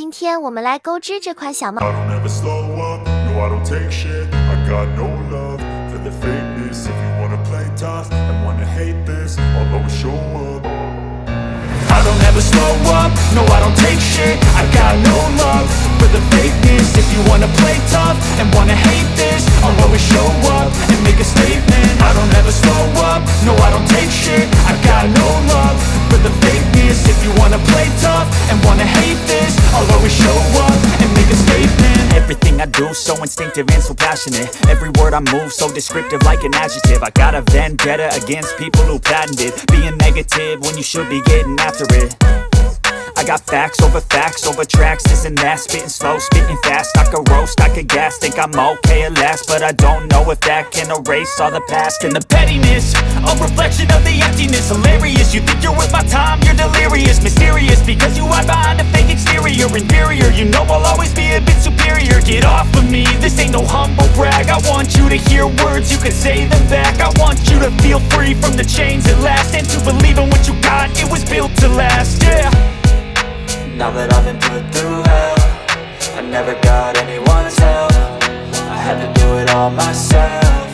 今天我们来钩织这款小帽。I don't ever slow up, no I don't take shit. I got no love for the fakeness. If you wanna play tough and wanna hate this, I'll always show up. I don't ever slow up, no I don't take shit. I got no love for the fakeness. If you wanna play tough and wanna hate this, I'll always show up and make a statement. I don't ever slow up, no I don't take shit. I got no love for the fakeness. If you wanna play tough and wanna hate this, I'll always show up and make a statement. Everything I do so instinctive and so passionate. Every word I move so descriptive like an adjective. I got a vendetta against people who patented being negative when you should be getting after it. I got facts over tracks, this and that. Spitting slow, spitting fast. I could roast, I could gas. Think I'm okay at last, but I don't know if that can erase all the past. And the pettiness, a reflection of the emptiness. Hilarious, you think you're worth my time, you're delirious. Mysterious, because you hide behind a fake exterior. Inferior, you know I'll always be a bit superior. Get off of me, this ain't no humble brag. I want you to hear words, you can say them back. I want you to feel free from the chains at last, and to believe in what you got, it was built to last, yeah. Now that I've been put through hell, I never got anyone's help. I had to do it all myself.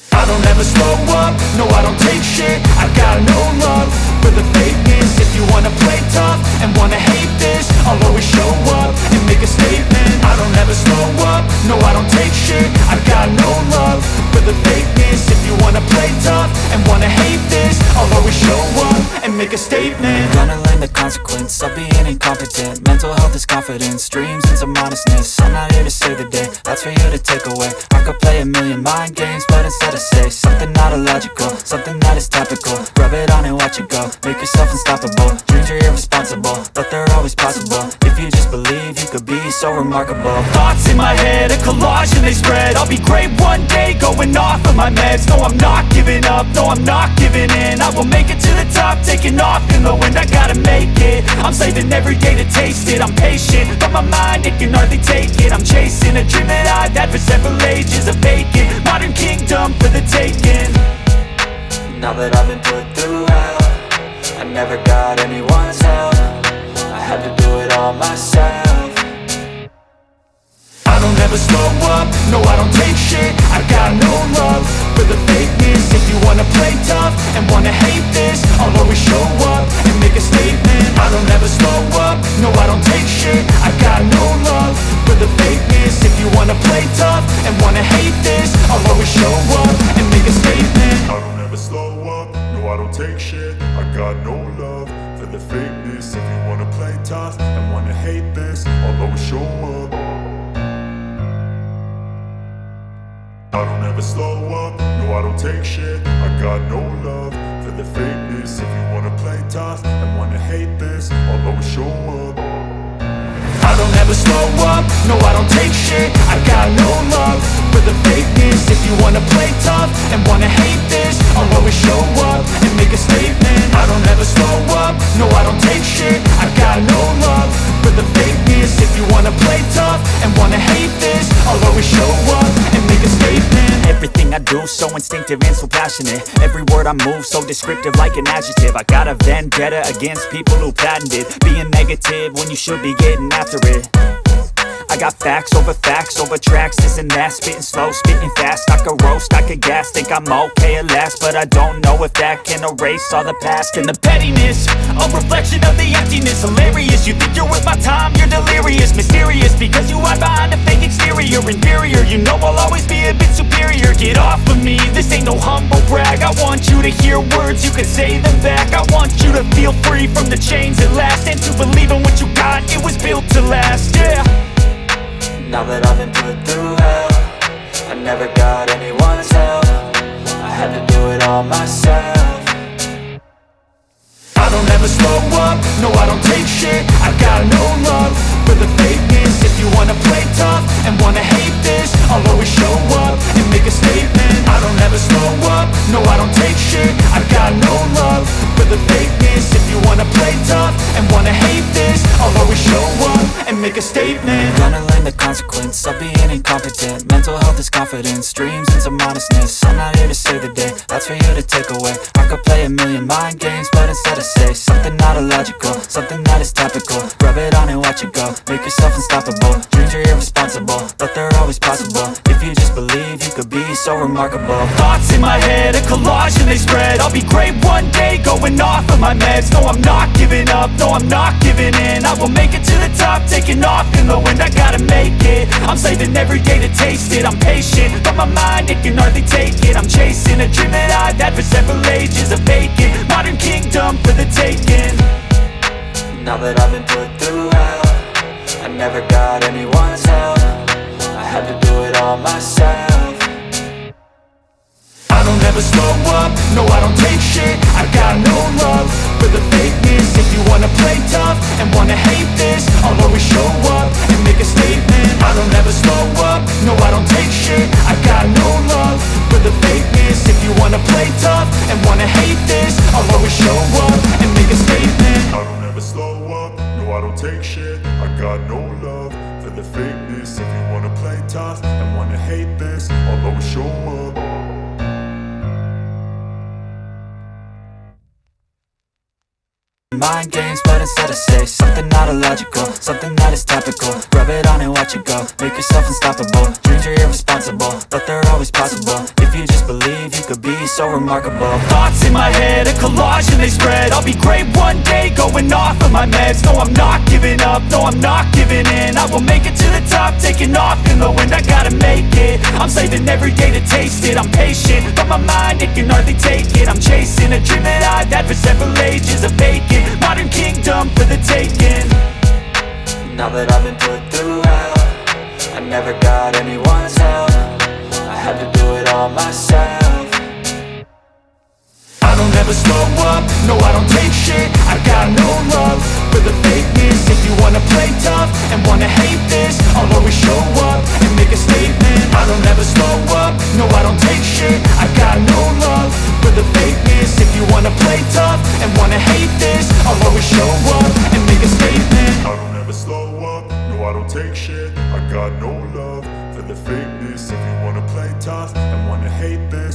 I don't ever slow up, no I don't take shit. I got no love for the fakeness. If you wanna play tough and wanna hate this, I'll always show up and make a statement. I don't ever slow up, no I don't take shit. I got no love for the fakeness. If you wanna play tough and wanna hate this, I'll always show up and make a statement. Gonna learn the consequence of being incompetent. Mental health is confidence, dreams and some honestness. I'm not here to save the day, that's for you to take away. I could play a million mind games, but instead I say something not illogical, something that is topical. Rub it on and watch it go, make yourself unstoppable. Dreams are irresponsible, but they're always possible. If you just believe, you could be so remarkable. Thoughts in my head, a collage and they spread. I'll be great one day, going off of my meds. No, I'm not giving up, no, I'm not giving in. I will make it to the top, taking off in the wind. I gotta make it, I'm saving every day to taste it. I'm patient, but my mind, it can hardly take it. I'm chasing a dream that I've had for several ages. A vacant, modern kingdom for the taking. Now that I've been put through hell, I never got anyone's help. I had to do it all myself. I don't ever slow up, no I don't take shit. I got no love for the fakeness. If you wanna play tough and wanna hate this, I'll always show up and make a statement. I don't ever slow up, no I don't take shit. I got no love for the fakeness. If you wanna play tough and wanna hate this, I'll always show up and make a statement. I don't ever slow up, no I don't take shit. I got no love for the fakeness. If you wanna play tough and wanna hate this, I'll always show up. I don't ever slow up, no I don't take shit. I got no love for the fakeness. If you wanna play tough and wanna hate this, I'll always show up. I don't ever slow up, no I don't take shit. I got no love for the fakeness. If you wanna play tough and wanna hate this, I'll always show up and make a statement. I don't ever slow up, no I don't take shit. I got no love for the fakeness. If you wanna play tough and wanna hate this, I'll always show up and make a statement. Everything I do so instinctive and so passionate. Every word I move so descriptive like an adjective. I got a vendetta against people who patented being negative when you should be getting after it. I got facts over tracks, this and that. Spitting slow, spitting fast. I could roast, I could gas. Think I'm okay at last, but I don't know if that can erase all the past. And the pettiness, a reflection of the emptiness. Hilarious, you think you're worth my time, you're delirious. Mysterious, because you hide behind a fake exterior. Inferior, you know I'll always be a bit superior. Get off of me, this ain't no humble brag. I want you to hear words, you can say them back. I want you to feel free from the chains at last, and to believe in what you got, it was built to last, yeah. Now that I've been put through hell, I never got anyone's help. I had to do it all myself. I don't ever slow up, no I don't take shit. I got no love for the fakeness. If you wanna play tough and wanna hate this, I'll always show up and make a statement. I don't ever slow up, no I don't take shit. I got no love for the fakeness. If you wanna play tough and wanna hate this, I'll always show up and make a statement. Gonna learn the consequence of being incompetent. Mental health is confidence, dreams and some honestness. I'm not here to save the day, that's for you to take away. I could play a million mind games, but instead I say something not illogical, something that is topical. Rub it so remarkable. Thoughts in my head, a collage and they spread. I'll be great one day, going off of my meds. No, I'm not giving up, no, I'm not giving in. I will make it to the top, taking off in the wind. I gotta make it, I'm saving every day to taste it. I'm patient, but my mind, it can hardly take it. I'm chasing a dream that I've had for several ages. A vacant, modern kingdom for the taking. Now that I've been put through hell, I never got anyone's help. I had to do it all myself. I don't ever slow up, no I don't take shit. I got no love for the fakeness. If you wanna play tough and wanna hate this, I'll always show up and make a statement. I don't ever slow up, no I don't take shit. I got no love for the fakeness. If you wanna play tough and wanna hate this, I'll always show up and make a statement. I don't ever slow up, no I don't take shit. I got no love for the fakeness. If you wanna play tough and wanna hate this, I'll always show up. Mind games, but instead I say something not illogical, something that is topical. Rub it on and watch it go, make yourself unstoppable. Dreams are irresponsible, but they're always possible. If you just believe, you could be so remarkable. Thoughts in my head, a collage and they spread. I'll be great one day, going off of my meds. No, I'm not giving up, no, I'm not giving in. I will make it to the top, taking off in the wind. I gotta make it, I'm saving every day to taste it. I'm patient, but my mind, it can hardly take it. I'm chasing a dream that I've had for several ages. A vacant, modern kingdom for the taking. Now that I've been put through hell, I never got anyone's help. I had to do it all myself. I don't ever slow up, no I don't take shit. I got no love for the fakeness. If you wanna play tough and wanna hate this, I'll always show up and make a statement. I don't ever slow up, no I don't take shit. I got no love for the fakeness. If you wanna play tough and wanna hate this, I'll always show up and make a statement. I don't ever slow up, no I don't take shit. I got no love for the fakeness. If you wanna play tough and wanna hate this,